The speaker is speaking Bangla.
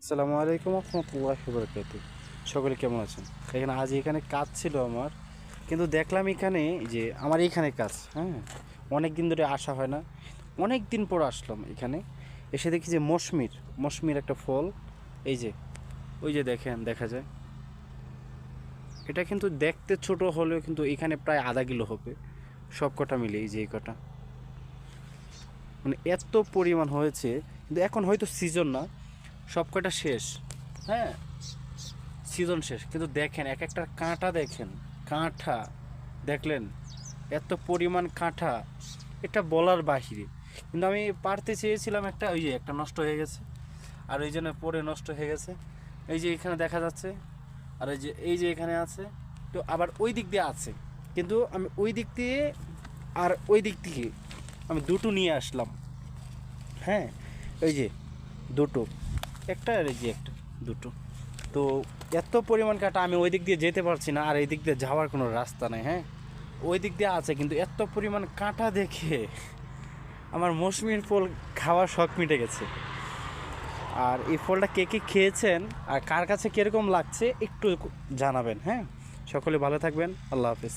আসসালামু আলাইকুম রহমতুল্লাহি ওয়া বারাকাতুহু। সকলে কেমন আছেন? এখানে কাজ ছিল আমার, কিন্তু দেখলাম এখানে যে আমার এইখানে কাজ, হ্যাঁ, অনেক দিন ধরে আসা হয় না, অনেক দিন পর আসলাম এখানে। এসে দেখি যে মশমির একটা ফল, এই যে ওই যে দেখেন, দেখা যায় এটা কিন্তু দেখতে ছোট হলেও কিন্তু এখানে প্রায় আধা কিলো হবে সব কটা মিলে। এই যে এই কটা, মানে এত পরিমাণ হয়েছে, কিন্তু এখন হয়তো সিজন না, সব কটা শেষ। হ্যাঁ, সিজন শেষ, কিন্তু দেখেন এক একটা কাঁটা, দেখেন কাঁটা, দেখলেন এত পরিমাণ কাঁটা, এটা বলার বাহিরে। কিন্তু আমি পারতে চেয়েছিলাম একটা, ওই যে একটা নষ্ট হয়ে গেছে, আর ওই জন্য পরে নষ্ট হয়ে গেছে। এই যে এখানে দেখা যাচ্ছে, আর এই যে এখানে আছে, তো আবার ওই দিক দিয়ে আছে, কিন্তু আমি ওই দিক দিয়ে আর ওই দিক থেকে আমি দুটো নিয়ে আসলাম। হ্যাঁ, এই যে দুটো, একটা আর এই যে একটা, দুটো। তো এত পরিমাণ কাটা, আমি ওই দিক দিয়ে যেতে পারছি না, আর এই দিক দিয়ে যাওয়ার কোনো রাস্তা নেই। হ্যাঁ, ওই দিক দিয়ে আছে, কিন্তু এত পরিমাণ কাঁটা দেখে আমার মৌসুমীর ফল খাওয়ার শখ মিটে গেছে। আর এই ফলটা কে কে খেয়েছেন আর কার কাছে কীরকম লাগছে একটু জানাবেন। হ্যাঁ, সকলে ভালো থাকবেন। আল্লাহ হাফিজ।